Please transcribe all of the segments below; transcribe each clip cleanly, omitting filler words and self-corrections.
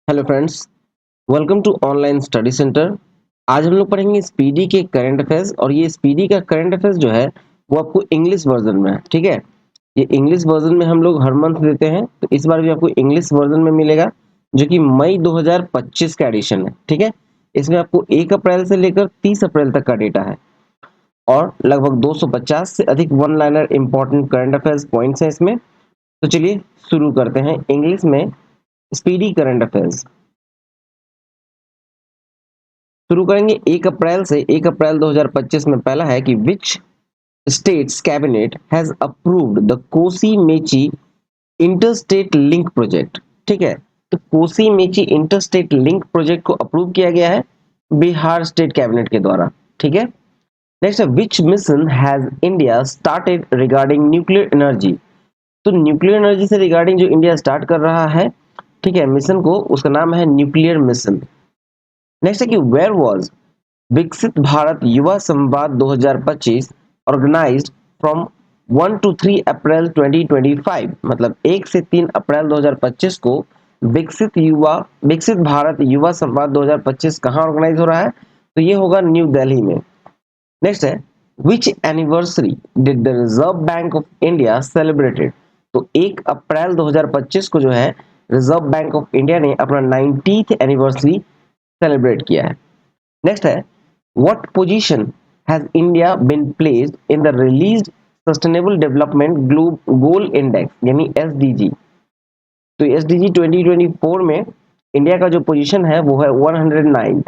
Hello friends, welcome to online study centre. आज हम लोग पढ़ेंगे स्पीडी के करंट अफेयर्स और ये स्पीडी का करंट अफेयर्स जो है वो आपको इंग्लिश वर्जन में है। ठीक है, ये इंग्लिश वर्जन में हम लोग हर मंथ देते हैं, तो इस बार भी आपको इंग्लिश वर्जन में मिलेगा जो कि मई 2025 का एडिशन है। ठीक है, इसमें आपको 1 अप्रैल से लेकर 30 अप्रैल तक का डेटा है और लगभग 250 से अधिक one liner important current affairs points हैं इसमें। तो चलिए शुरू करते हैं इंग्लिश में स्पीडी करंट अफेयर्स। शुरू करेंगे 1 अप्रैल से। 1 अप्रैल 2025 में पहला है कि which states cabinet has approved the Kosi Mechi interstate link project. ठीक है, तो Kosi Mechi interstate link project को अप्रूव किया गया है बिहार स्टेट कैबिनेट के द्वारा। ठीक है, नेक्स्ट है विच mission has India started regarding nuclear energy. तो न्यूक्लियर एनर्जी से रिगार्डिंग जो इंडिया स्टार्ट कर रहा है, ठीक है, मिशन को, उसका नाम है न्यूक्लियर मिशन। नेक्स्ट है कि वेयर वाज विकसित भारत युवा संवाद 2025 ऑर्गेनाइज्ड फ्रॉम 1 to 3 अप्रैल 2025। मतलब 1 से 3 अप्रैल 2025 को विकसित भारत युवा संवाद 2025 कहाँ ऑर्गेनाइज हो रहा है? तो ये होगा न्यू दिल्ली में। नेक्स्ट है which anniversary did the Reserve Bank of India celebrated. तो 1 अप्रैल 2025 को जो है रिजर्व बैंक ऑफ इंडिया ने अपना 90th एनिवर्सरी सेलिब्रेट किया है। नेक्स्ट है what position has India been placed in the released Sustainable Development Goal Index यानी SDG। तो SDG 2024 में इंडिया का जो पोजीशन है वो है 109।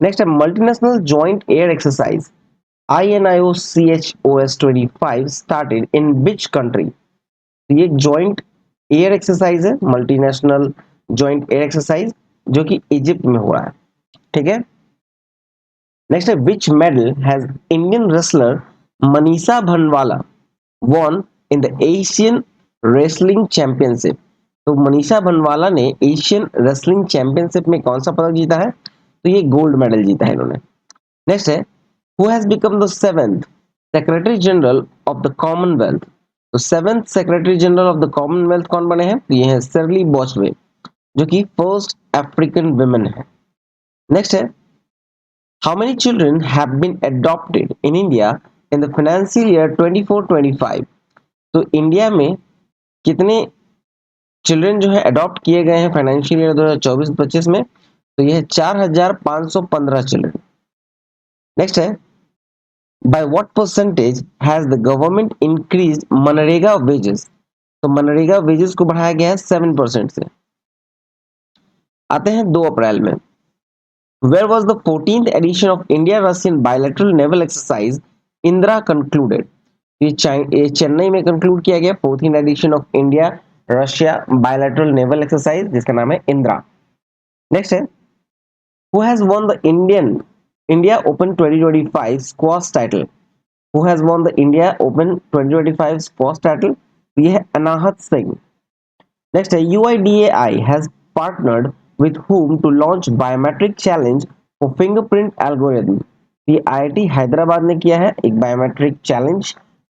नेक्स्ट है multinational joint air exercise INIOCHOS 25 started in which country. तो ये जॉइंट एयर एक्सरसाइज है, मल्टीनेशनल जॉइंट एयर एक्सरसाइज, जो कि इजिप्ट में हो रहा है। ठीक है, नेक्स्ट है which medal has Indian wrestler Manisha Bhandwala won in the Asian wrestling championship. तो मनीषा भंडवाला ने एशियन रेसलिंग चैंपियनशिप में कौन सा पदक जीता है? तो ये गोल्ड मेडल जीता है इन्होंने। नेक्स्ट है who has become the seventh secretary general of the Commonwealth. तो seventh secretary general of the Commonwealth कौन बने हैं? तो ये है शेरली बॉचवे, जो कि फर्स्ट अफ्रीकन वुमेन है। नेक्स्ट है how many children have been adopted in India in the financial year 24-25। तो इंडिया में कितने चिल्ड्रन जो है अडॉप्ट किए गए हैं फाइनेंशियल ईयर 2024-25 में? तो ये है 4515 चिल्ड्रन। नेक्स्ट है by what percentage has the government increased MNREGA wages. तो मनरेगा वेजेस को बढ़ाया गया है 7% से। आते हैं 2 अप्रैल में। Where was the 14th edition of India-Russian bilateral naval exercise Indra concluded? ये चेन्नई में कंक्लूड किया गया 14th edition of India Russia bilateral naval exercise, जिसका नाम है इंदिरा। नेक्स्ट है who has won the India open 2025 squash title. Who has won the India open 2025 squash title? ये है अनाहत सिंह। नेक्स्ट है UIDAI has partnered with whom to launch biometric challenge for fingerprint algorithm। ये IIT Hyderabad ने किया है एक biometric challenge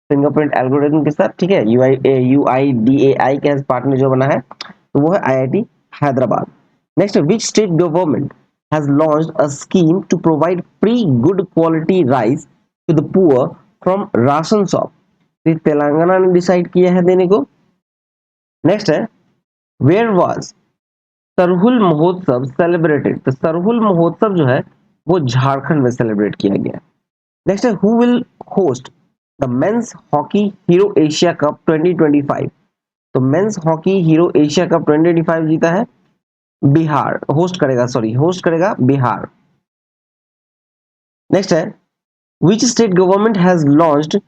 fingerprint algorithm के साथ। ठीक है, UIDAI के पार्टनर जो बना है तो वो है IIT Hyderabad. Next, which state government has launched a scheme to provide free good quality rice to the poor from ration shop। तो तेलंगाना ने डिसाइड किया है देने को। नेक्स्ट है वेयर वाज सरहुल महोत्सव सेलिब्रेटेड। तो सरहुल महोत्सव जो है वो झारखंड में सेलिब्रेट किया गया। नेक्स्ट है who will host the men's hockey hero Asia cup 2025। तो men's hockey hero Asia cup 2025 जीता है बिहार, होस्ट करेगा बिहार। नेक्स्ट है which state government has launched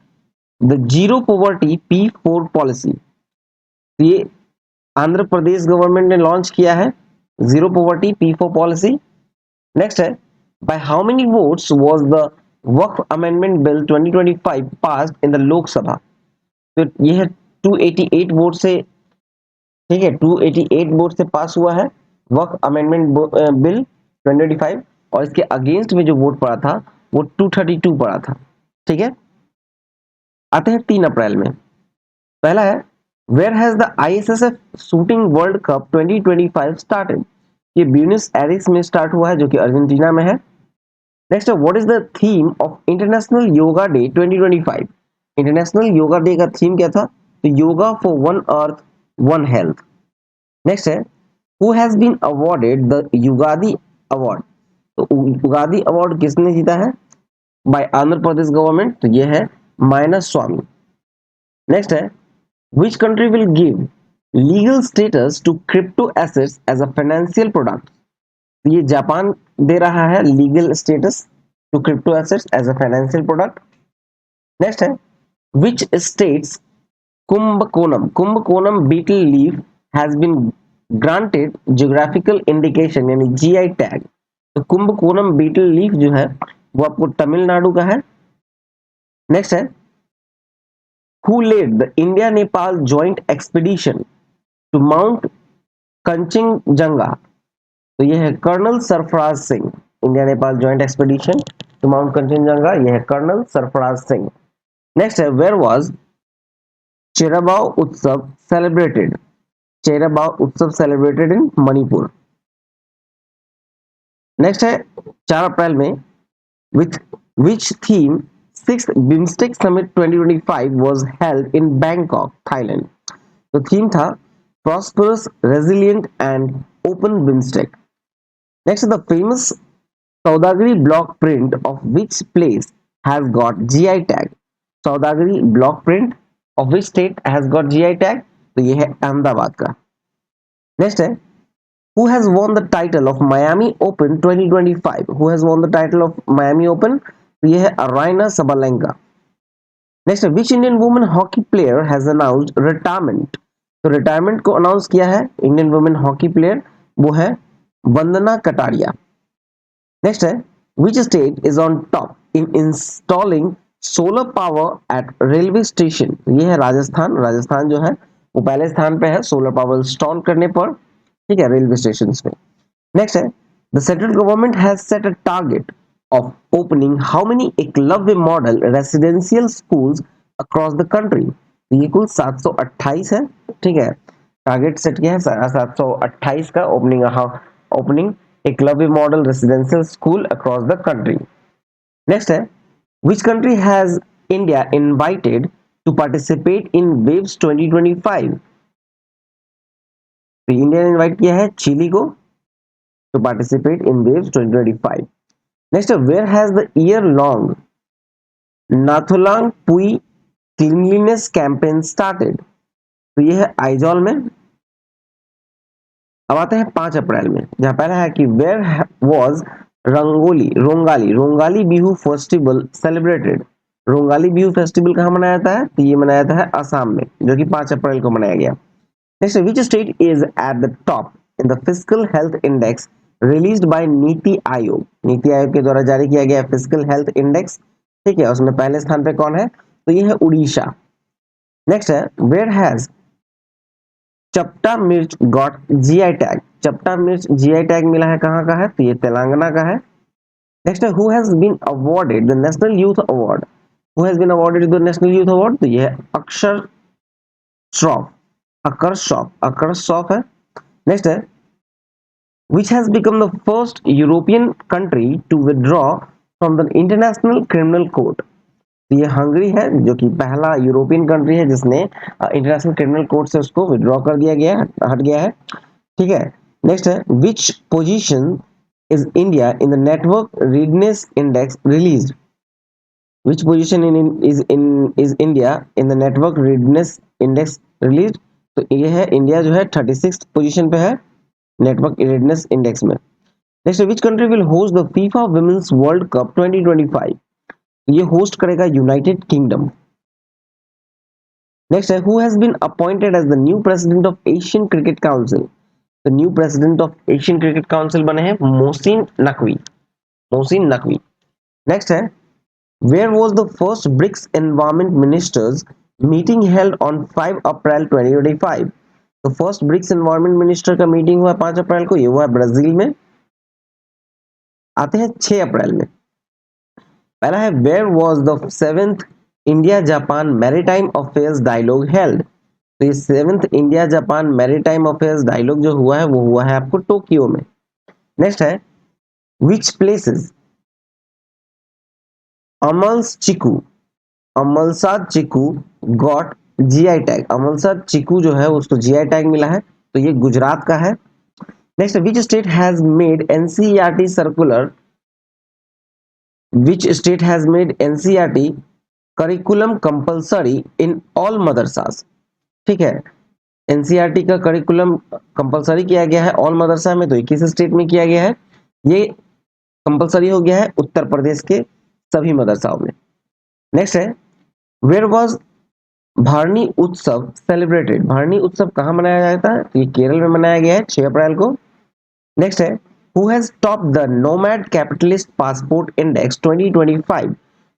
the zero poverty P4 policy. ये आंध्र प्रदेश गवर्नमेंट ने लॉन्च किया है zero poverty P4 policy. Next है by how many votes was the Waqf amendment bill 2025 passed in the Lok Sabha. तो ये है 288 वोट से। ठीक है, 288 वोट से पास हुआ है वक्फ अमेंडमेंट बिल 2025, और इसके अगेंस्ट में जो वोट पड़ा था वो 232 पड़ा था। ठीक है, आते हैं 3 अप्रैल में। पहला है where has the ISSF shooting world cup 2025 started. ये ब्यूनस एरिस में स्टार्ट हुआ है जो कि अर्जेंटीना में है। नेक्स्ट है what is the theme of international yoga day 2025? International yoga day का थीम क्या था? तो yoga for one earth one health. Next है who has been awarded the Yugadi award? तो युगादी अवार्ड किसने जीता है? बाय आंध्र प्रदेश गवर्नमेंट, तो ये है माइनस स्वामी। नेक्स्ट है which country will give legal status to crypto assets as a financial product? ये जापान दे रहा है legal status to crypto assets as a financial product. Next है which states Kumbakonam betel leaf has been granted geographical indication यानी GI tag? तो Kumbakonam betel leaf जो है वो आपको तमिलनाडु का है। नेक्स्ट है who led the India Nepal joint expedition to Mount Kanchenjunga? तो ये है colonel Sarfaraz Singh. India Nepal joint expedition to mount Kanchenjunga, ये है कर्नल सरफराज सिंह। नेक्स्ट है वेयर वाज चेराबाओ उत्सव सेलिब्रेटेड? चेराबाओ उत्सव सेलिब्रेटेड इन मणिपुर। नेक्स्ट है 4 अप्रैल में with which theme sixth BIMSTEC summit 2025 was held in Bangkok Thailand? तो थीम था prosperous resilient and open BIMSTEC. Next the famous Saudagari block print of which place has got GI tag? Saudagari block print of which state has got GI tag? तो ये है अहमदाबाद का। Next है who has won the title of Miami Open 2025? who has won the title of Miami Open? तो ये है अराइना Sabalenka. Next है which Indian women hockey player has announced retirement? तो रिटायरमेंट को अनाउंस किया है इंडियन वुमेन हॉकी प्लेयर, वो है वंदना कटारिया। नेक्स्ट है which state is on top in installing solar power at railway station? ये है राजस्थान। राजस्थान जो है वो पहले स्थान पे है सोलर पावर इंस्टॉल करने पर, ठीक है, रेलवे स्टेशन पे। नेक्स्ट है the central government has set a target of opening how many Eklavya model residential schools across the country? ये कुल 728 है, ठीक है, टारगेट सेट किया है 728 का opening Eklavya model residential school across the country. Next है which country has India invited to participate in waves 2025? तो इंडिया ने इनवाइट किया है चिली को to participate in waves 2025। Next है where has the year long Nathulang Pui cleanliness campaign started? तो ये है आइजॉल में। अब आते हैं 5 अप्रैल में, जहां पहला है कि where was Rongali Bihu festival celebrated? Rongali Bihu festival कहां मनाया जाता है? तो ये मनाया जाता है असम में, जो कि 5 अप्रैल को मनाया गया। Next, which state is at the top in the physical health index released by NITI Aayog? NITI Aayog के द्वारा जारी किया गया फिजिकल हेल्थ इंडेक्स, ठीक है, उसमें पहले स्थान पे कौन है? तो ये है उड़ीसा। नेक्स्ट है वेयर हैज चपटा मिर्च गॉट जीआई टैग? चपटा मिर्च जीआई टैग मिला है, कहां का है? तो ये तेलंगाना का है। नेक्स्ट है who has been awarded the national youth award? Who has been awarded the national youth award? तो ये है अकर श्रॉफ है। नेक्स्ट है which has become the first European country to withdraw from the International Criminal Court? ये Hungary है, जो कि पहला यूरोपियन कंट्री है जिसने इंटरनेशनल क्रिमिनल कोर्ट से उसको विड्रॉ कर दिया गया है, हट गया है, ठीक है। नेक्स्ट है which position is India in the network readiness index released? Which position is India in the network readiness index released? तो ये है इंडिया जो है 36 पोजीशन पे है नेटवर्क रीडनेस इंडेक्स में। Next, which country will host the FIFA women's world cup 2025? ये host करेगा यूनाइटेड किंगडम। नेक्स्ट है who has been appointed as the new president of Asian cricket council? The new president of Asian cricket council बने हैं Mohsin Naqvi. Next है where was the first BRICS environment ministers meeting held on 5 April 2025? तो first BRICS environment minister का meeting हुआ 5 अप्रैल को, ये हुआ Brazil में। आते हैं 6 अप्रैल में, पहला है where was the 7th India Japan maritime affairs dialogue held? तो ये 7th India Japan maritime affairs dialogue जो हुआ है वो हुआ है आपको टोक्यो में। नेक्स्ट है which places Amals chikoo, Amalsad chikoo got GI tag, Amalsad chikoo जो है उसको जीआई टैग मिला है, तो ये गुजरात का है। Next which state has made NCERT circular, which state has made NCERT curriculum compulsory in all madrasas, ठीक है, एनसीईआरटी का करिकुलम कंपलसरी किया गया है ऑल मदरसा में, तो 21 स्टेट में किया गया है, ये कंपलसरी हो गया है उत्तर प्रदेश के सभी मदरसाओं में। नेक्स्ट है वेयर वॉज भारनी उत्सव सेलिब्रेटेड, भारनी उत्सव कहाँ मनाया जाता है, तो ये केरल में मनाया गया है 6 अप्रैल को। नेक्स्ट है who has top the nomad capitalist passport index 2025,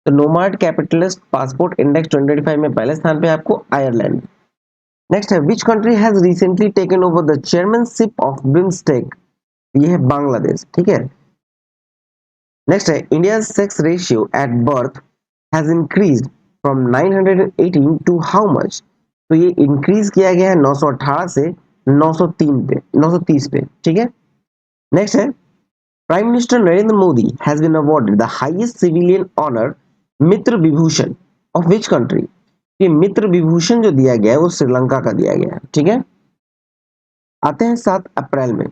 तो नोमैड कैपिटलिस्ट पासपोर्ट इंडेक्स 2025 में पहले स्थान पे आपको आयरलैंड। नेक्स्ट है which country has recently taken over the chairmanship of BIMSTEC, ये है बांग्लादेश, ठीक है। नेक्स्ट है India sex ratio at birth has increased from 918 to how much, तो ये इंक्रीज किया गया है 918 से 903 पे, 930 पे, ठीक है। नेक्स्ट है prime minister Narendra Modi has been awarded the highest civilian honour Mitra Vibhushan of which country, ये मित्र विभूषण जो दिया गया है वो श्रीलंका का दिया गया है, ठीक है। आते हैं 7 अप्रैल में,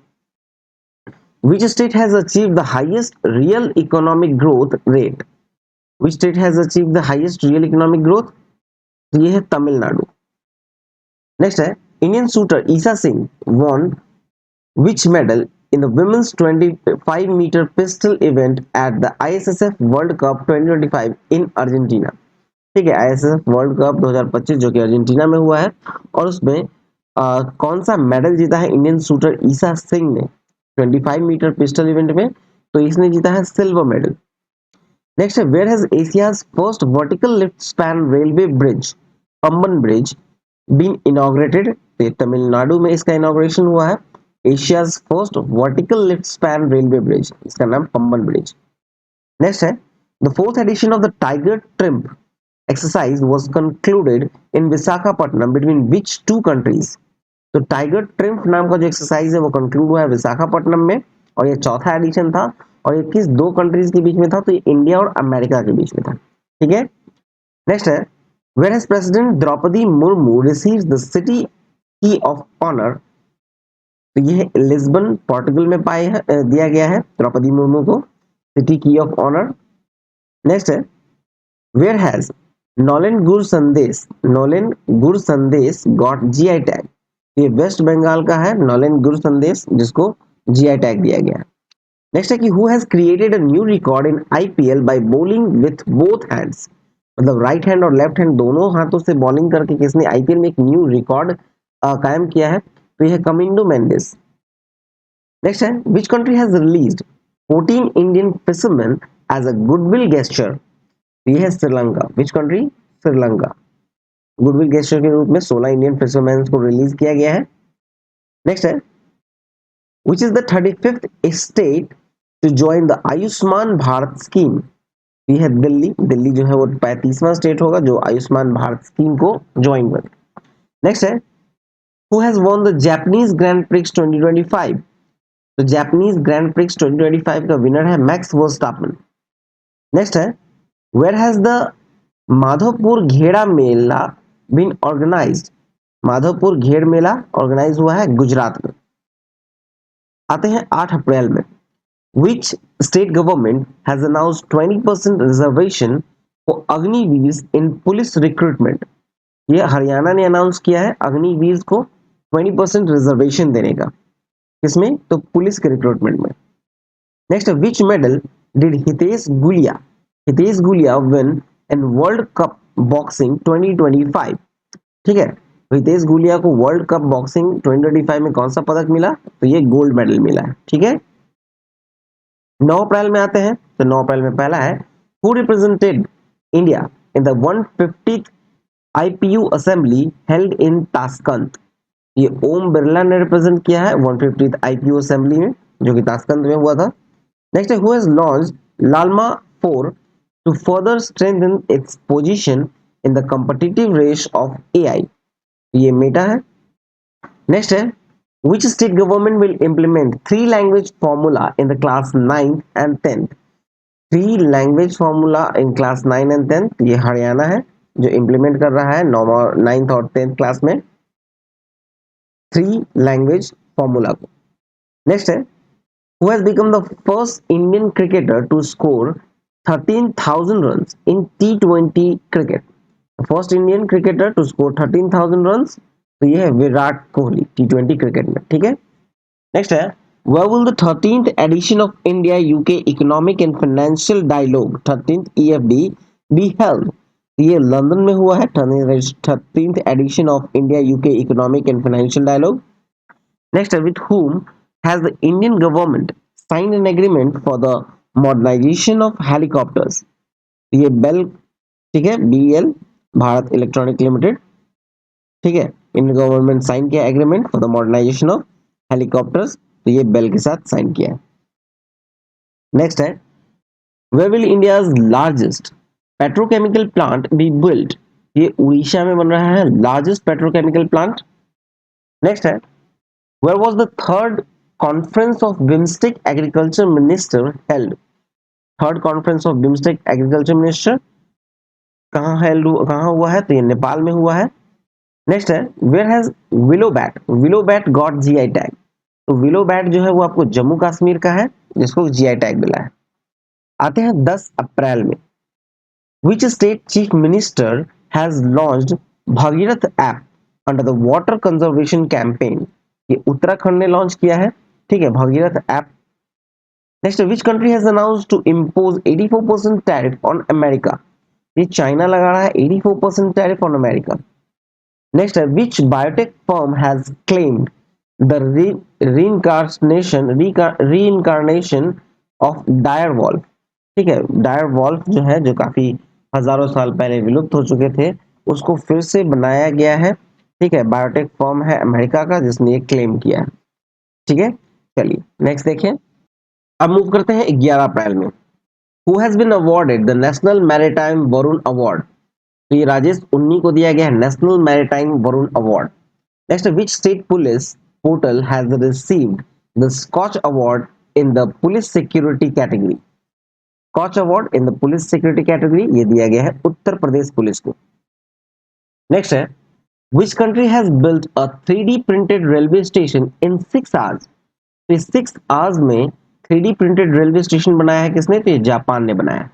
which state has achieve the highest real economic growth rate, which state has achieve the highest real economic growth, ये है तमिलनाडु। नेक्स्ट है Indian shooter Esha Singh won which medal in the women's 25 meter pistol event at the ISSF World Cup 2025 in Argentina, ठीक है, ISSF world cup 2025 जो कि Argentina में हुआ है, और उसमें कौन सा मेडल जीता है इंडियन शूटर ईसा सिंह ने 25 मीटर पिस्टल इवेंट में, तो इसने जीता है सिल्वर मेडल। नेक्स्ट है where has Asia's first vertical lift span railway bridge Pamban bridge been inaugurated, तो तमिलनाडु में इसका इनॉग्रेशन हुआ है, Asia's first vertical lift span railway bridge, इसका नाम पंबन ब्रिज। नेक्स्ट है the fourth edition of the tiger triumph exercise was concluded in Visakhapatnam between which two countries, तो tiger triumph नाम का जो एक्सरसाइज है वो कंक्लूड हुआ है विशाखापट्टनम में, और ये चौथा एडिशन था, और ये किस दो कंट्रीज के बीच में था, तो ये इंडिया और अमेरिका के बीच में था, ठीक है। नेक्स्ट है where has president Draupadi Murmu received the city key of honour, तो ये लिस्बन पोर्टुगल में पाए दिया गया है द्रौपदी मुर्मू को city key of honour. Next है वेयर हैज नॉलेन गुर संदेश गॉट जीआई टैग, ये वेस्ट बंगाल का है नॉलेन गुर संदेश जिसको जीआई टैग दिया गया है। नेक्स्ट है कि who has created a new record in IPL by bowling with both hands, मतलब राइट हैंड और लेफ्ट हैंड दोनों हाथों से बॉलिंग करके किसने आईपीएल में एक न्यू रिकॉर्ड कायम किया है, तो यह कमिंडो मेंडिस। नेक्स्ट है which country has released 14 Indian fisherman as a goodwill gesture, ये है Sri Lanka, which country, Sri Lanka, goodwill gesture के रूप में 16 इंडियन फिशरमैन को रिलीज किया गया है। नेक्स्ट है which is the 35th state to join the Ayushman Bharat scheme, ये है दिल्ली, दिल्ली जो है वो 35वां स्टेट होगा जो आयुष्मान भारत स्कीम को ज्वाइन कर। नेक्स्ट है who has won the Japanese grand prix 2025, तो जापानीज ग्रैंड प्रिक्स 2025 का विनर है मैक्स वर्स्टापेन। नेक्स्ट है where has the Madhavpur Gheda mela been organised, Madhavpur Ghed mela organise हुआ है गुजरात में। आते हैं 8 अप्रैल में, which state government has announced 20% reservation for Agniveer in police recruitment, ये हरियाणा ने अनाउंस किया है अग्निवीर को 20% रिजर्वेशन देने का, किसमें, तो पुलिस के रिक्रूटमेंट में। Next which medal did Hitesh Gulia win in world cup boxing 2025, ठीक है, हितेश गुलिया को वर्ल्ड कप बॉक्सिंग 2025 में कौन सा पदक मिला, तो ये गोल्ड मेडल मिला है, ठीक है। 9 अप्रैल में आते हैं, तो 9 अप्रैल में पहला है who represented India in the 150th IPU assembly held in Tashkent, ये ओम बिरला ने रिप्रेजेंट किया है 150th आईपीयू असेंबली में जो कि ताशकंद में हुआ था। नेक्स्ट है who has launched Llama 4 to further strengthen its position in the competitive race of AI, ये मेटा है। नेक्स्ट है Which state government will implement three language formula in the class 9th and 10th? Three language formula in class 9 and 10th, ये हरियाणा है जो implement कर रहा है 9th और 10th क्लास में थ्री लैंग्वेज फॉर्मूला को। नेक्स्ट है, who has become the first Indian cricketer to score 13,000 runs in T20 cricket? First Indian cricketer to score 13,000 runs, तो ये है विराट कोहली T20 क्रिकेट में। ठीक है, नेक्स्ट है, where will the 13th edition of India UK Economic and Financial Dialogue 13th EFD be held? ये London में हुआ है 13th edition of India UK Economic and Financial Dialogue। Next, with whom has the Indian government signed an agreement for the modernization of helicopters? ये बेल, ठीक है, BEL Bharat electronic limited, ठीक है, Indian government sign किया agreement for the modernization of helicopters, तो ये bell के साथ साइन किया है। नेक्स्ट है, where will India's largest petrochemical plant be built? ये उड़ीसा में बन रहा है लार्जेस्ट पेट्रोकेमिकल प्लांट। नेक्स्ट है, where was the third conference of BIMSTEC agriculture minister held? Third conference of BIMSTEC agriculture minister कहाँ हुआ है? तो ये नेपाल में हुआ है। नेक्स्ट है, where has willow bat got GI tag? तो विलो बैट जो है वो आपको जम्मू कश्मीर का है जिसको जीआई टैग मिला है। आते हैं 10 अप्रैल में, which state chief minister has launched Bhagirath app under the water conservation campaign? ये उत्तराखंड ने लॉन्च किया है, ठीक है, Bhagirath app. Next, which country has announced to impose 84% tariff on America? ये चाइना लगा रहा है 84% टैरिफ ऑन अमेरिका। नेक्स्ट है, which biotech firm has claimed the reincarnation of dire wolf? ठीक है, डायर वॉल्फ जो है, जो काफी हजारों साल पहले विलुप्त हो चुके थे, उसको फिर से बनाया गया है। ठीक है, बायोटेक फर्म है अमेरिका का जिसने ये क्लेम किया है। ठीक है, चलिए नेक्स्ट देखें। अब मूव करते हैं 11 अप्रैल में, who has been awarded the national maritime Varun award? तो ये राजेश उन्नी को दिया गया है national maritime Varun award. Next, which state police portal has received the Skoch award in the police security category? Skoch award in the police security category ये दिया गया है उत्तर प्रदेश पुलिस को। नेक्स्ट है, which country has built a 3D printed railway station in 6 hours? तो 6 hours में 3D printed railway station बनाया है किसने? तो ये जापान ने बनाया है।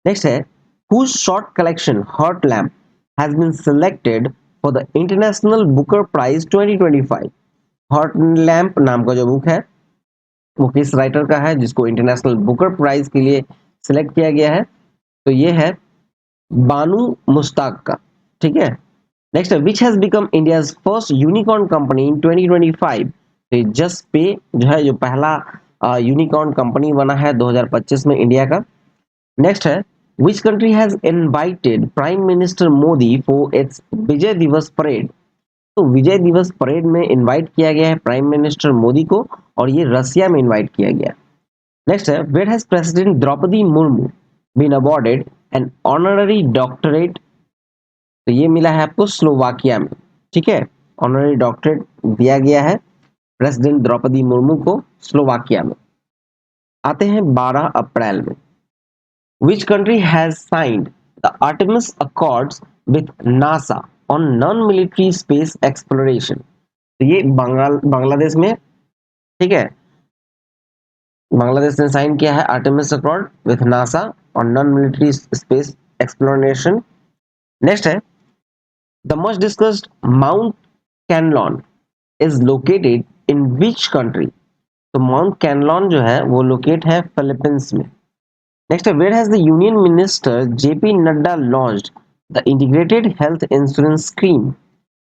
नेक्स्ट है, whose short collection Hot Lamp has been selected for the International Booker Prize 2025? Hot Lamp नाम का जो बुक है वो किस राइटर का है जिसको इंटरनेशनल बुकर प्राइज के लिए सिलेक्ट किया गया है? तो ये है बानू मुश्ताक का। ठीक है, नेक्स्ट है, which has become India's first unicorn company इन 2025? तो जस्ट पे जो है जो पहला यूनिकॉर्न कंपनी बना है 2025 में इंडिया का। नेक्स्ट है, which country has invited Prime Minister Modi for its विजय दिवस परेड? तो विजय दिवस परेड में इनवाइट किया गया है प्राइम मिनिस्टर मोदी को और ये रसिया में इनवाइट किया गया। नेक्स्ट है, where has President Draupadi Murmu been awarded an honorary doctorate? तो ये मिला है आपको स्लोवाकिया में। ठीक है, ऑनररी डॉक्टरेट दिया गया है प्रेसिडेंट द्रौपदी मुर्मू को स्लोवाकिया में। आते हैं 12 अप्रैल में, which country has signed the Artemis Accords with NASA on non-military space exploration? तो ये बांग्लादेश में, ठीक है, बांग्लादेश ने साइन किया है Artemis Accord with NASA on non military space exploration. Next है, the much discussed Mount Kanlaon is located in which country? तो माउंट कैनलॉन जो है वो लोकेट है फिलीपींस में। नेक्स्ट है, where has the union minister JP Nadda launched the integrated health insurance scheme?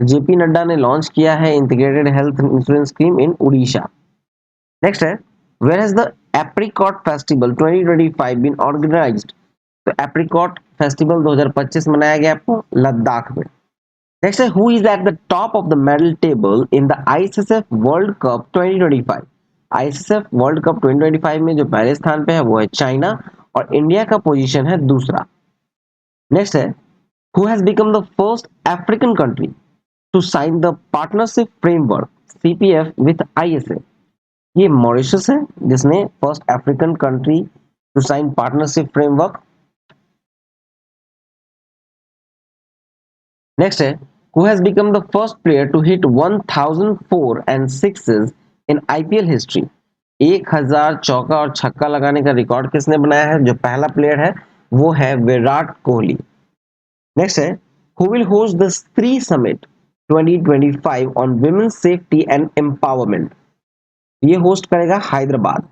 JP Nadda ने launch किया है integrated health insurance scheme in Odisha. Next है, where has the apricot festival 2025 been organized? तो एप्रिकॉट फेस्टिवल 2025 मनाया गया आपको लद्दाख में। नेक्स्ट है, who is at the top of the medal table in the ISSF world cup 2025? ISSF world cup 2025 में जो पहले स्थान पे है वो है चाइना और इंडिया का पोजीशन है दूसरा। नेक्स्ट है, who has become the first African country to sign the partnership framework CPF with ISA। ये मॉरिशस है जिसने first African country to sign partnership framework. Next है who has become the first player to hit 1004 and sixes in IPL history। 1000 चौका और छक्का लगाने का record किसने बनाया है? जो पहला प्लेयर है वो है विराट कोहली। नेक्स्ट है who will host the Stree Summit 2025 on women's safety and empowerment। ये होस्ट करेगा हैदराबाद।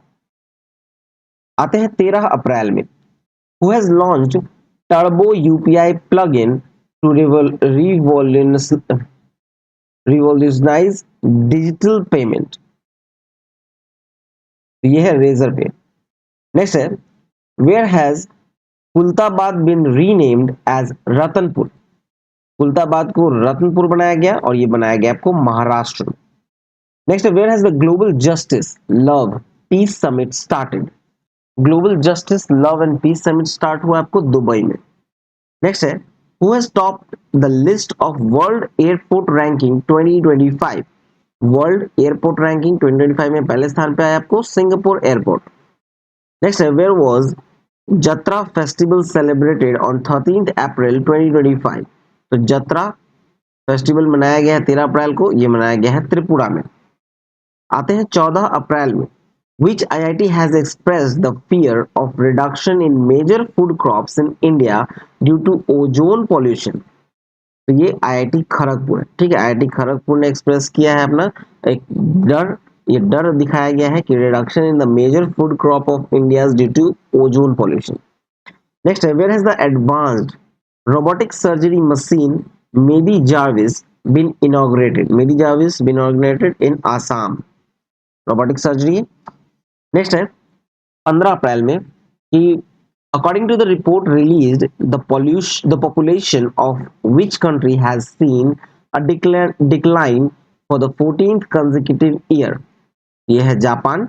आते हैं 13 अप्रैल में who has launched Turbo UPI plugin to revolutionize digital payment। तो ये है रेजर पे। नेक्स्ट है where has कुल्ताबाद been renamed as Ratanpur. कुल्ताबाद को रतनपुर बनाया गया और ये बनाया गया आपको महाराष्ट्र में। नेक्स्ट है where has the global justice love peace summit started। Global justice love and peace summit start हुआ आपको दुबई में। नेक्स्ट है who has topped the list of world airport ranking 2025। World airport ranking 2025 में पहले स्थान पे आया आपको सिंगापुर एयरपोर्ट। नेक्स्ट है वेयर वाज जत्रा फेस्टिवल सेलिब्रेटेड ऑन 13th अप्रैल 2025। तो जत्रा फेस्टिवल मनाया गया है 13 अप्रैल को, ये मनाया गया है त्रिपुरा में। आते हैं 14 अप्रैल में which IIT has expressed the fear of reduction in major food crops in India due to ozone pollution। तो ये IIT खड़गपुर है, ठीक है। IIT खड़गपुर ने एक्सप्रेस किया है अपना एक डर, ये डर दिखाया गया है कि reduction in the major food crop of India due to ozone pollution. Next है where has the advanced robotic surgery machine Medi Jarvis been inaugurated. Medi Jarvis been inaugurated in Assam, robotic surgery. Next है 15 अप्रैल में कि according to the report released the population of which country has seen a decline for the 14th consecutive year। ये है Japan.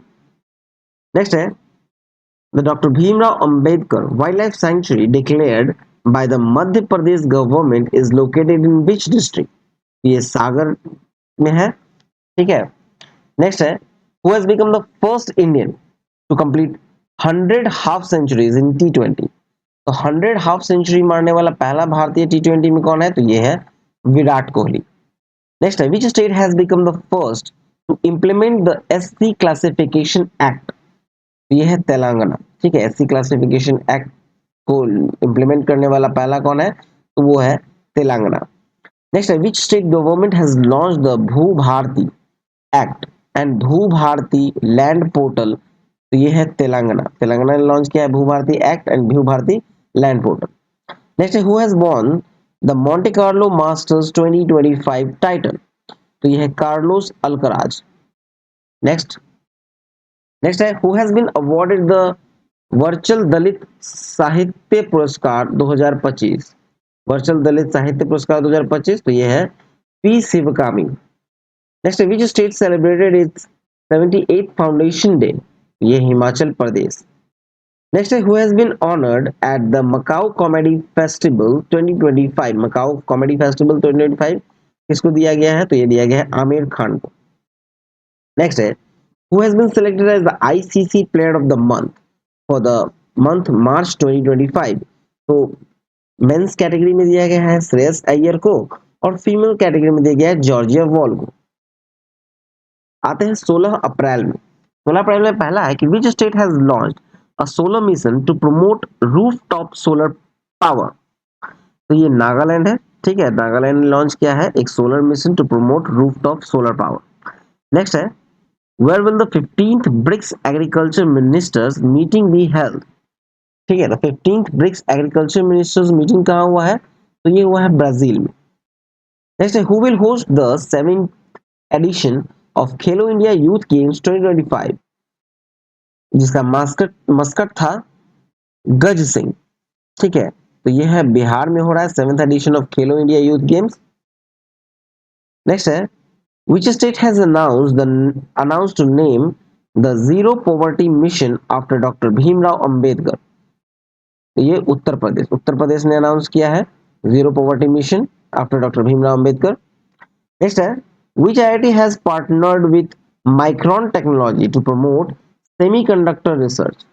Next है the Dr. Bhimrao Ambedkar Wildlife Sanctuary declared by the Madhya Pradesh government is located in which district। ये सागर में है, ठीक है। Next है who has become the first Indian to complete 100 half centuries in T20। तो 100 half century मारने वाला पहला भारतीय T20 में कौन है? तो ये है विराट कोहली। नेक्स्ट है which state has become the first to implement the SC classification act. ये है तेलंगाना, ठीक है। एससी क्लासिफिकेशन एक्ट को इंप्लीमेंट करने वाला पहला कौन है? तो वो है तेलंगाना। नेक्स्ट है which state government has launch the भू Bharti act and Bhu Bharati land portal. तो ये है तेलंगाना, तेलंगाना ने लॉन्च किया है भू Bharti act and Bhu Bharati land portal. Next है who has won the Monte Carlo Masters 2025 title. तो ये है कार्लोस अल्कराज। नेक्स्ट है who has been awarded the वर्चल दलित साहित्य पुरस्कार 2025। वर्चल दलित साहित्य पुरस्कार 2025, तो ये है पी शिवकामी। नेक्स्ट है which state celebrated its 78th foundation day. ये हिमाचल प्रदेश। नेक्स्ट है who has been honoured at the Macau comedy festival 2025। Macau comedy festival 2025 किसको दिया गया है? तो ये दिया गया है आमिर खान को। नेक्स्ट है who has been selected as the ICC player of the month for the month March 2025। तो मेंस कैटेगरी में दिया गया है श्रेयस अय्यर को और फीमेल कैटेगरी में दिया गया है जॉर्जिया वॉल को। आते हैं 16 अप्रैल में। 16 अप्रैल में पहला है कि which state has launched a solar mission to promote rooftop solar power. तो ये नागालैंड है, ठीक है। नागालैंड ने लॉन्च किया है एक solar mission to promote rooftop solar power. Next है where will the 15th BRICS agriculture ministers meeting be held. ठीक है, तो 15th BRICS agriculture ministers meeting कहाँ हुआ है? तो ये हुआ है ब्राजील में। नेक्स्ट है who will host the 7th edition of Khelo India youth games 2025, जिसका मस्कट था गज सिंह, ठीक है। तो ये है बिहार में हो रहा है 7th edition of Khelo India youth games. Next है which state has announced to name the zero poverty mission after Dr. Bhimrao Ambedkar। तो ये उत्तर प्रदेश ने अनाउंस किया है zero poverty mission after doctor Bhimrao Ambedkar. Next है Which IIT has partnered with Micron Technology to promote semiconductor research?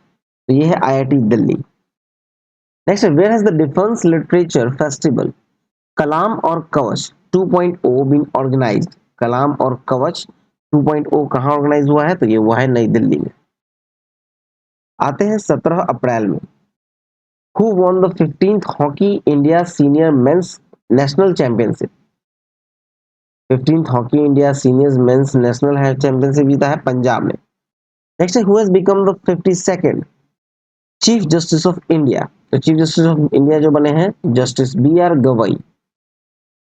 तो ये है IIT Delhi. Next है, where has the defence literature festival Kalam और कवच 2.0 बीन ऑर्गेनाइज्ड? कलाम और कवच 2.0 कहाँ ऑर्गेनाइज हुआ है? तो ये हुआ है नई दिल्ली में. आते हैं 17 अप्रैल में. Who won the 15th Hockey India senior men's national championship? 15th Hockey India seniors men's national championship जीता है पंजाब ने. नेक्स्ट है, who has become the 52nd chief justice of India? तो चीफ जस्टिस ऑफ इंडिया जो बने हैं justice B R Gavai.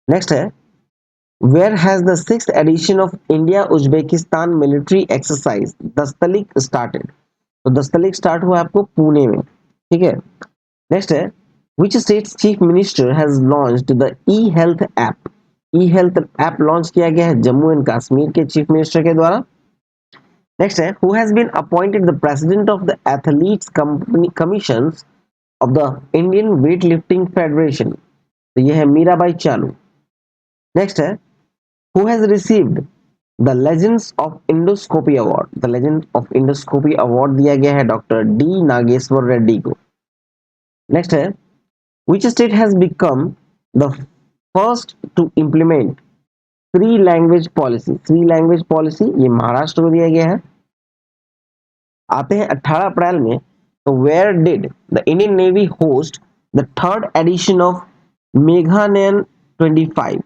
Next है, where has the 6th edition of India Uzbekistan military exercise Dustlik started? तो दस्तलिक स्टार्ट हुआ आपको पुणे में. ठीक है. नेक्स्ट है, which states chief minister has launched the E health app? E health app launch किया गया है जम्मू एंड कश्मीर के चीफ मिनिस्टर के द्वारा. नेक्स्ट है, who has been appointed the president of the athletes commissions of the Indian weightlifting federation? तो ये है मीराबाई चानू. नेक्स्ट है, who has received the legends of endoscopy award? The legend of endoscopy award दिया गया है doctor D Nageshwar Reddy को. Next है, which state has become the first to implement three language policy? three language policy ये महाराष्ट्र को दिया गया है. आते हैं 18 अप्रैल में. तो where did the Indian Navy host the third edition of मेघानयन 25?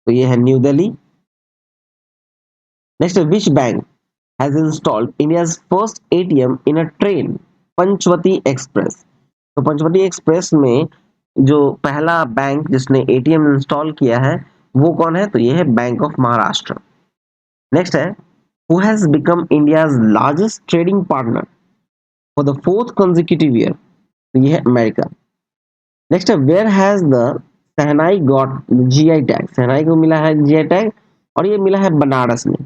तो ये है new Delhi. Next, which bank has installed India's first ATM in a train? Panchavati Express. तो पंचवटी एक्सप्रेस में जो पहला बैंक जिसने एटीएम इंस्टॉल किया है वो कौन है? तो ये है बैंक ऑफ महाराष्ट्र. नेक्स्ट है, who has become India's largest trading partner for the fourth consecutive year? तो ये है अमेरिका. नेक्स्ट है, where has the shehnai got GI tag? शहनाई को मिला है जीआई टैग और ये मिला है बनारस में.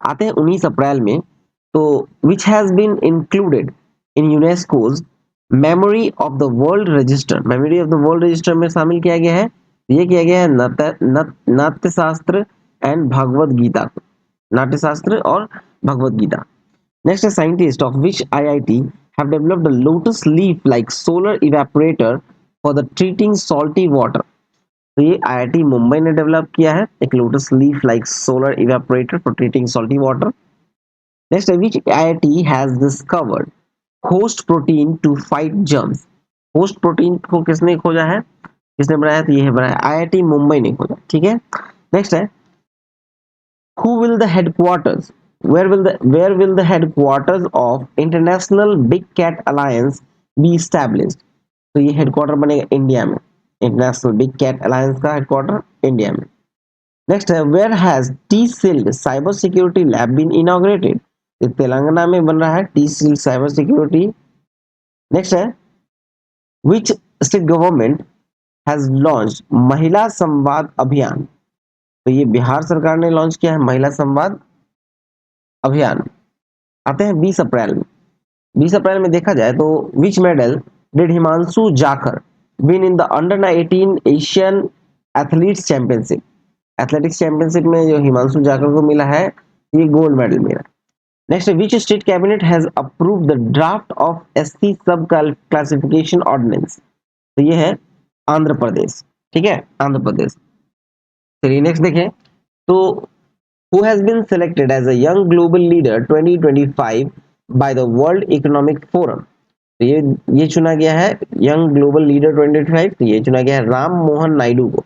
आते हैं 19 अप्रैल में. तो which has been included in UNESCO's memory of the world register? Memory of the world register में शामिल किया गया है. ये किया गया है नाट्य शास्त्र एंड भगवत गीता को. नाट्य शास्त्र और भगवत गीता. नेक्स्ट है, scientist of which IIT have developed a lotus leaf like solar evaporator for the treating salty water? तो ये आईआईटी मुंबई ने डेवलप किया है एक lotus leaf like solar evaporator for treating salty water. Next है, which IIT has discovered host protein to fight germs? Host protein को किसने खोजा है? किसने बनाया? तो ये है बनाया आईआईटी मुंबई ने खोजा. ठीक है. नेक्स्ट है, who will the headquarters where will the headquarters of international big cat alliance be established? तो ये हेडक्वार्टर बनेगा इंडिया में. इंटरनेशनल बिग कैट अलायंस का हेडक्वार्टर इंडिया में. नेक्स्ट है, where has T sealed cyber security lab been inaugurated? ये तेलंगाना में बन रहा है T sealed cyber security. Next है, which state government has launch Mahila Samvad अभियान? तो ये बिहार सरकार ने लॉन्च किया है महिला संवाद अभियान. आते हैं 20 अप्रैल में. 20 अप्रैल में देखा जाए तो विच medal did Himanshu Jakhar win in the under 18 Asian athletes championship? Athletics championship में जो हिमांशु जाखर को मिला है ये गोल्ड मेडल मिला. Next, which state cabinet has approved the draft of SC सब क्लासिफिकेशन ऑर्डिनेंस? तो ये है आंध्र प्रदेश. ठीक है, आंध्र प्रदेश. चलिए नेक्स्ट देखें. तो who has been selected as a young global leader 2025 by the World Economic Forum? तो ये चुना गया है यंग ग्लोबल लीडर 2025. तो ये चुना गया है राम मोहन नायडू को.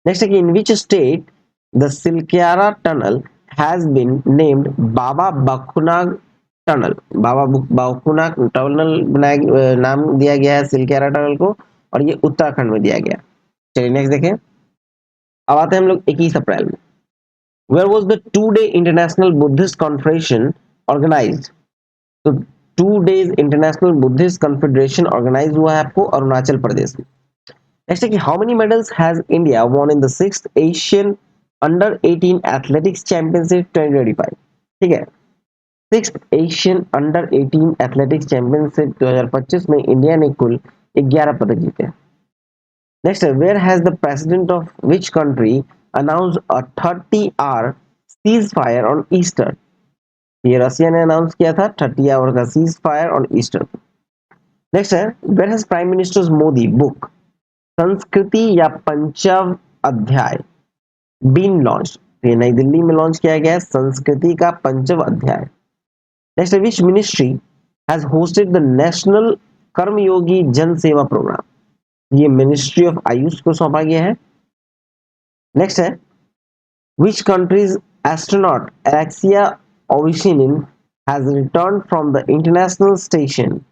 नेक्स्ट है कि in which state the Silkyara tunnel has been named Baba Bakhunag tunnel? Baba Bakhunag tunnel बनाया नाम दिया गया है सिलक्यारा टनल को और ये उत्तराखंड में दिया गया. चलिए नेक्स्ट देखें. अब आते हैं हम लोग 21 अप्रैल में. Where was the 2-day international Buddhist confederation organized? तो 2 days international Buddhist confederation organize हुआ है आपको अरुणाचल प्रदेश में. नेक्स्ट है कि how many medals has India won in the 6th Asian Under 18 Athletics Championship 2025? ठीक है, 6th Asian Under 18 Athletics Championship 2025 में इंडिया ने कुल 11 पदक जीते हैं. नेक्स्ट है, where has the president of which country announced a 30-hour ceasefire on Easter. ये रशिया ने अनाउंस किया था 30 आवर का ceasefire on Easter. Next है, where has prime minister Modi book Sanskriti या पंचव अध्याय बीन लॉन्च। ये नई दिल्ली में लॉन्च किया गया है संस्कृति का पंचव अध्याय। नेक्स्ट है, which ministry has hosted the national Karmayogi Jan Seva programme. ये मिनिस्ट्री ऑफ आयुष को सौंपा गया है। नेक्स्ट है, which country's astronaut Alexia Ovechinin has returned from the International Station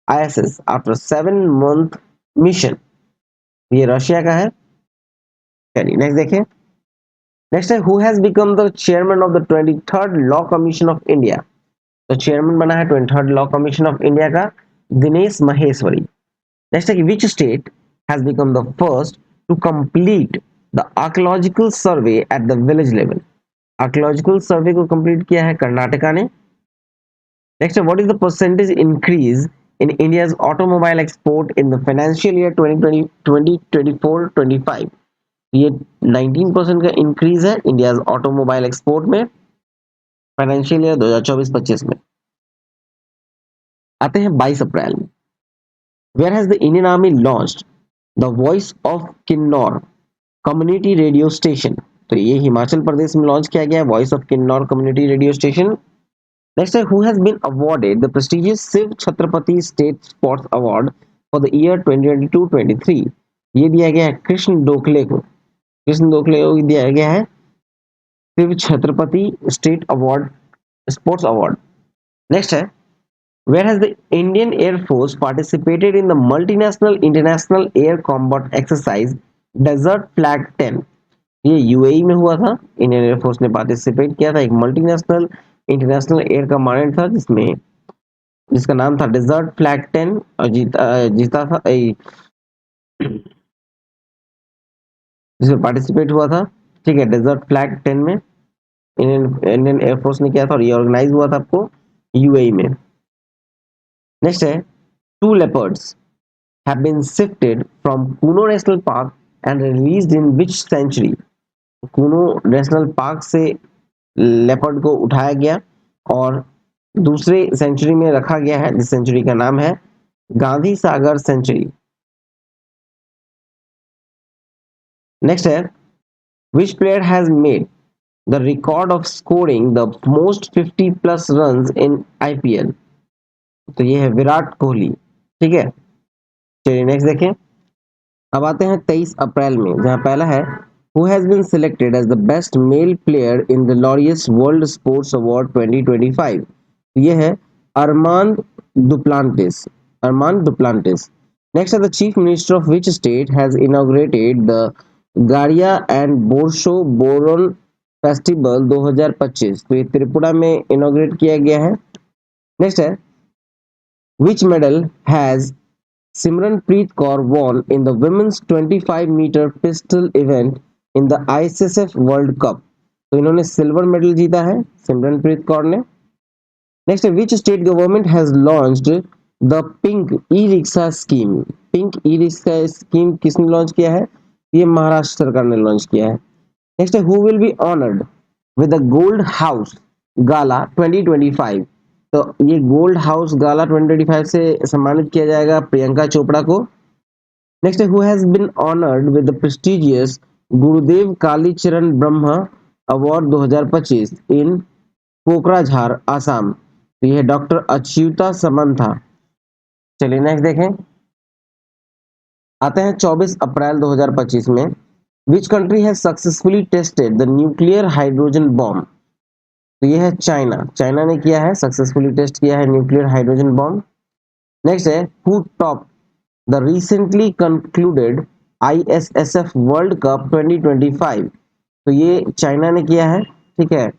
ISS after 7-month mission। ये रशिया का है। चलिए नेक्स्ट देखिए। नेक्स्ट है, who has become the chairman of the 23rd Law Commission of India। तो chairman बना है 23rd Law Commission of India का दिनेश महेश्वरी। नेक्स्ट है कि which state has become the first to complete the archaeological survey at the village level। Archaeological survey को complete किया है कर्नाटका ने। Next, what is the percentage increase in India's automobile export in the financial year 2024-25। ये 19% का increase है India's automobile export में financial year 2024-25 में। आते हैं 22 अप्रैल में। Where has the Indian army launched the voice of Kinnaur community radio station. तो ये हिमाचल प्रदेश में लॉन्च किया गया है voice of Kinnaur community radio station. Next है, who has been awarded the prestigious Shiv Chhatrapati state sports award for the year 2022-23। ये दिया गया है कृष्ण डोकले को। कृष्ण डोकले को दिया गया है Shiv Chhatrapati state award sports award. Next है, where has the Indian Air Force participated in the multinational international air combat exercise Desert Flag 10। ये यूएई में हुआ था। इंडियन एयर फोर्स ने पार्टिसिपेट किया था एक मल्टीनेशनल इंटरनेशनल एयर कमांड था जिसका नाम था डेजर्ट फ्लैग 10 और जीता था जिसमें पार्टिसिपेट हुआ था। ठीक है, डेजर्ट फ्लैग 10 में इंडियन एयर फोर्स ने किया था और ये ऑर्गेनाइज हुआ था आपको यूएई में। नेक्स्ट है, two leopards have been shifted from Kuno national park and released in which sanctuary. Kuno national park से लेपर्ड को उठाया गया और दूसरे सेंचुरी में रखा गया है जिस सेंचुरी का नाम है गांधी सागर सेंचुरी। नेक्स्ट है, विच player has made the record of scoring the most 50 plus runs in IPL. तो ये है विराट कोहली। ठीक है, चलिए नेक्स्ट देखें। अब आते हैं 23 अप्रैल में, जहां पहला है, who has been selected as the best male player in the Laureus World Sports Award 2025। ये है अरमांड डुप्लांटिस। अरमांड डुप्लांटिस। नेक्स्ट है, the chief minister of which state has inaugurated the गाड़िया एंड बोरशो बोरन फेस्टिवल 2025। तो ये त्रिपुरा में इनॉग्रेट किया गया है। नेक्स्ट है, which medal has Simranpreet Kaur won in the women's 25-meter pistol event in the ISSF World Cup। तो इन्होंने सिल्वर मेडल जीता है सिमरनप्रीत कौर ने। नेक्स्ट है, which state government has launched the pink e rickshaw scheme. Pink e rickshaw scheme किसने launch किया है? ये महाराष्ट्र सरकार ने लॉन्च किया है। नेक्स्ट है, who will be honoured with the Gold House Gala 2025। तो ये गोल्ड हाउस गाला 2025 से सम्मानित किया जाएगा प्रियंका चोपड़ा को। नेक्स्ट है, who has been honoured with the prestigious Gurudev Kalicharan Brahma award 2025 in Kokrajhar Assam. तो ये डॉक्टर अच्युता समंथा। चलिए नेक्स्ट देखें। आते हैं 24 अप्रैल 2025 में, which country has successfully tested the nuclear hydrogen bomb. तो ये है चाइना। चाइना ने किया है, सक्सेसफुली टेस्ट किया है न्यूक्लियर हाइड्रोजन बॉम्ब। नेक्स्ट है, who top the recently concluded ISSF world cup 2025। तो ये चाइना ने किया है। ठीक है,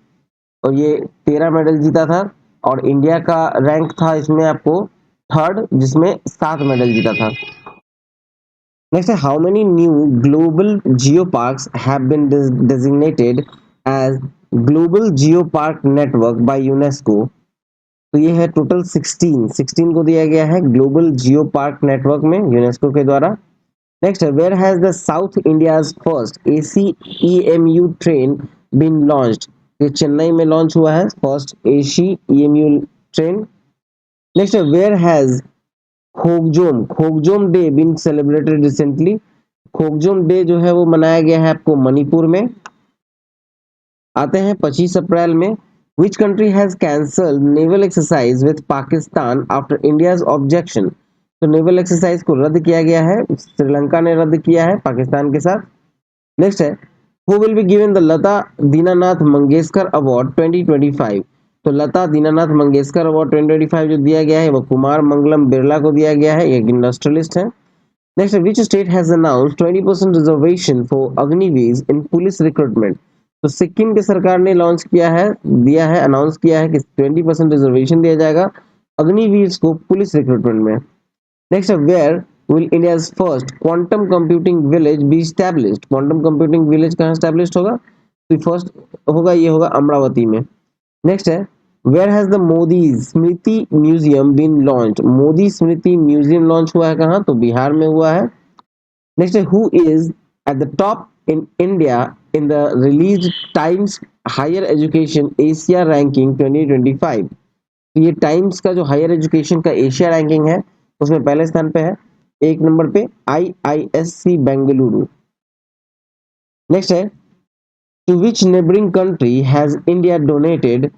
और ये 13 मेडल जीता था और इंडिया का रैंक था इसमें आपको थर्ड, जिसमें 7 मेडल जीता था। नेक्स्ट है, how many new global geo parks have been designated as global geo park network by UNESCO. तो ये है टोटल 16 को दिया गया है ग्लोबल जियो पार्क नेटवर्क में यूनेस्को के द्वारा। नेक्स्ट है where has the South India's first AC EMU train been launched. ये चेन्नई में लॉन्च हुआ है first AC EMU train. Next है where has Khongjom day been celebrated recently. खोगजोम day जो है वो मनाया गया है आपको मणिपुर में। आते हैं 25 अप्रैल में। Which country has cancelled naval exercise with Pakistan after India's objection. तो नेवल एक्सरसाइज को रद्द किया गया है, श्रीलंका ने रद्द किया है पाकिस्तान के साथ। नेक्स्ट है who will be given the Lata Dinanath Mangeshkar award 2025। तो लता दीनानाथ मंगेशकर अवार्ड 2025 जो दिया गया है वो कुमार मंगलम बिरला को दिया गया है, एक इंडस्ट्रियलिस्ट है। नेक्स्ट है which state has announced 20% reservation for Agniveer in police recruitment. तो सिक्किम की सरकार ने लॉन्च किया है, दिया है, अनाउंस किया है कि 20% रिजर्वेशन दिया जाएगा अग्निवीर को पुलिस रिक्रूटमेंट में। नेक्स्ट है where will India's first quantum computing village be established. Quantum computing village कहाँ एस्टैब्लिश्ड होगा, तो फर्स्ट होगा ये होगा अमरावती में। नेक्स्ट है where has the Modi Smriti museum been launch. Modi Smriti museum launch हुआ है कहाँ, तो बिहार में हुआ है। नेक्स्ट है who is at the top in India in the release times higher education Asia ranking 2025। तो ये टाइम्स का जो हायर एजुकेशन का एशिया रैंकिंग है उसमें पहले स्थान पे है, एक नंबर पे आईआईएससी बेंगलुरु। नेक्स्ट है to which neighbouring country has India donated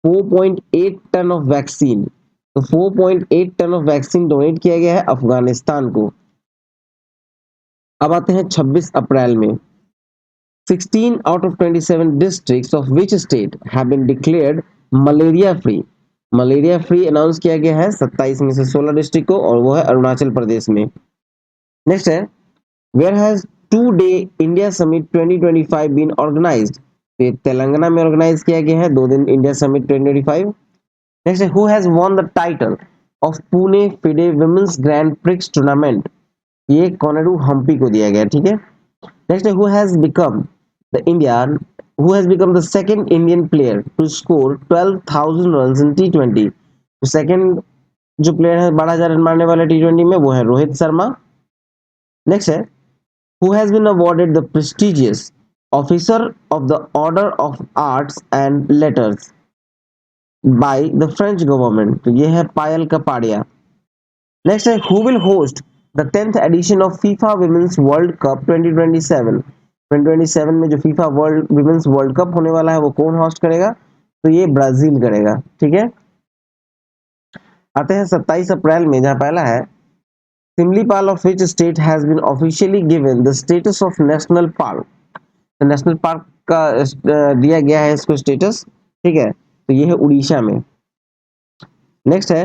4.8 ton of vaccine. तो 4.8 टन ऑफ वैक्सीन डोनेट किया गया है अफगानिस्तान को। अब आते हैं 26 अप्रैल में। 16 out of 27 districts of which state have been declared malaria free। Malaria free announce किया गया है 27 में से 16 डिस्ट्रिक्ट को, और वो है अरुणाचल प्रदेश में। नेक्स्ट है where has 2 day India summit 2025 been organized. तो ये तेलंगाना में ऑर्गेनाइज किया गया है 2 दिन इंडिया समिट 2025। नेक्स्ट है who has won the title of Pune FIDE women's grand prix tournament. ये कोनेरू हम्पी को दिया गया, ठीक है। नेक्स्ट है who has become the Indian who has become the second Indian player to score 12,000 runs in T20. तो second जो प्लेयर है 12,000 रन मारने वाले टी20 में वो है रोहित शर्मा। नेक्स्ट है who has been awarded the prestigious Officer of the Order of Arts and Letters by the French government। तो ये है पायल कपाड़िया। नेक्स्ट है who will host the 10th edition of FIFA Women's World Cup 2027। 2027 में जो FIFA world women's world cup होने वाला है वो कौन होस्ट करेगा, तो ये ब्राजील करेगा, ठीक है। आते हैं 27 अप्रैल में, जहां पहला है Similipal of which state has been officially given the status of national park. तो नेशनल पार्क का दिया गया है इसको स्टेटस, ठीक है। तो ये है उड़ीसा में। नेक्स्ट है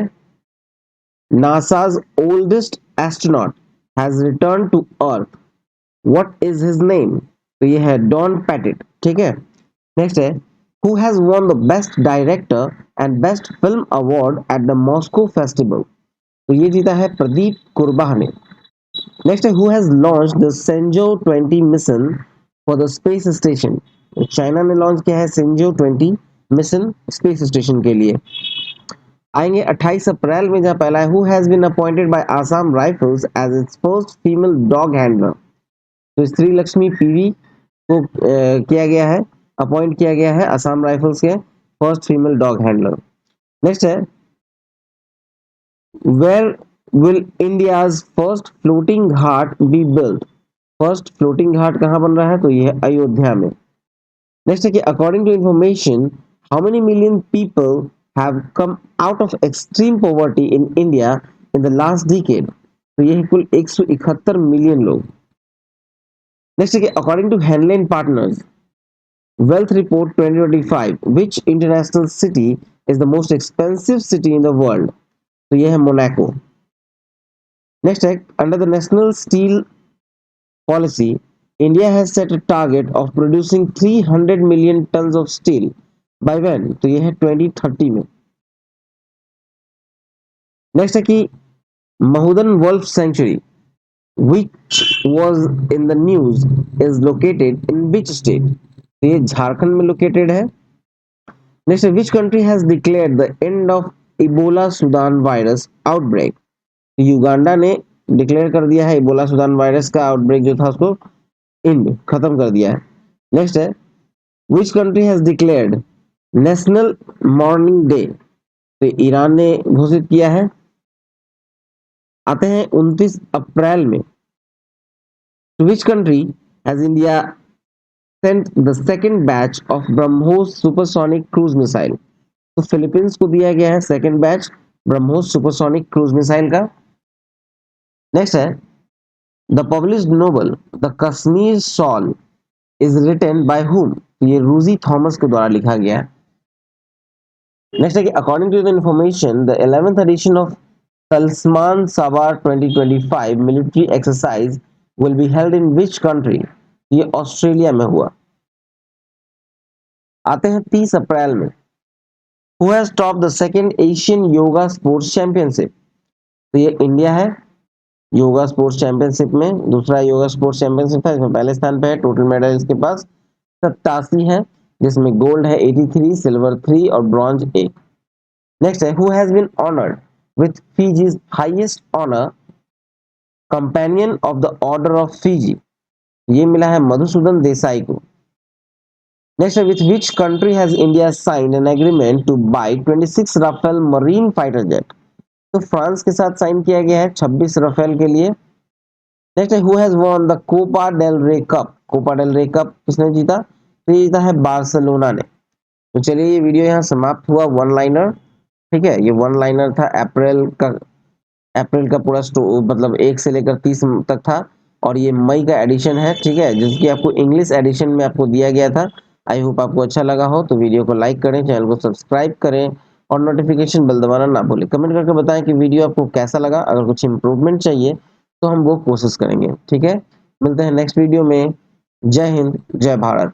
NASA's oldest astronaut has return to earth, what is his name. तो ये है डॉन पैटिट, ठीक है। नेक्स्ट है who has won the best director and best film award at the Moscow festival. तो ये जीता है प्रदीप कुरबाह ने। नेक्स्ट है who has launch the Shenzhou 20 mission for the space station. China ने लॉन्च किया है सेंजो 20 मिशन स्पेस स्टेशन के लिए। आएंगे 28 अप्रैल में, जहां पहला है who has been appointed by Assam rifles as its first female dog handler. तो स्त्री लक्ष्मी पीवी को किया गया है, अपॉइंट किया गया है आसाम राइफल्स के first female dog handler. Next है where will India's first floating ghat be built. First floating ghat कहां बन रहा है, तो ये है अयोध्या में। नेक्स्ट है कि according to information how many million people have come out of extreme poverty in India in the last decade. तो ये है कुल 171 मिलियन लोग। नेक्स्ट है कि according to Henley partners wealth report 2025 which international city is the most expensive city in the world. तो ये है मोनाको। नेक्स्ट है under the national steel policy, India has set a target of producing 300 million tons of steel by when? तो ये है 2030 में। Next है कि Mahuadanr wolf sanctuary which was in the news is located in which state? तो ये झारखंड में located है। नेक्स्ट है which country has declared the end of Ebola Sudan virus outbreak? Uganda ने डिक्लेयर कर दिया है इबोला सुडान वायरस का आउटब्रेक जो था उसको खत्म कर दिया है। नेक्स्ट है which country has declared national morning day, तो ईरान ने घोषित किया है। आते हैं 29 अप्रैल में, to which country has India sent the second batch of BrahMos supersonic cruise missile? तो फिलीपींस को दिया गया है second batch BrahMos supersonic cruise missile का। नेक्स्ट है the published novel the Kashmir shawl is written by whom, ये रूजी थॉमस के द्वारा लिखा गया है। नेक्स्ट है कि according to the information the 11th edition of Talisman Sabre 2025 military exercise will be held in which country, ये ऑस्ट्रेलिया में हुआ। आते हैं 30 अप्रैल में, who has top the second Asian yoga sports championship, तो ये इंडिया है योगा स्पोर्ट्स चैंपियनशिप में। दूसरा योगा स्पोर्ट्स चैंपियनशिप था, इसमें पहले स्थान पे है। टोटल मेडल इसके पास 87 है, जिसमें गोल्ड है 83, सिल्वर 3 और ब्रॉन्ज 1। नेक्स्ट है who has been honoured with Fiji's highest honour companion of the order of Fiji, ये मिला है मधुसूदन देसाई को। नेक्स्ट है with which country has India signed an agreement to buy 26 Rafale marine fighter jet, तो France के साथ sign किया गया है 26 राफेल के लिए। नेक्स्ट है who has won the Copa del Rey cup, Copa del Rey cup किसने जीता, तो ये जीता है बार्सिलोना ने। तो चलिए ये वीडियो यहाँ समाप्त हुआ, वन लाइनर। ठीक है, ये वन लाइनर था अप्रैल का पूरा मतलब 1 से लेकर 30 तक था, और ये मई का एडिशन है। ठीक है, जिसकी आपको इंग्लिश एडिशन में आपको दिया गया था। आई होप आपको अच्छा लगा हो, तो वीडियो को लाइक करें, चैनल को सब्सक्राइब करें और नोटिफिकेशन बेल दबाना ना भूलें। कमेंट करके बताएं कि वीडियो आपको कैसा लगा। अगर कुछ इंप्रूवमेंट चाहिए तो हम वो कोशिश करेंगे। ठीक है, मिलते हैं नेक्स्ट वीडियो में। जय हिंद, जय भारत।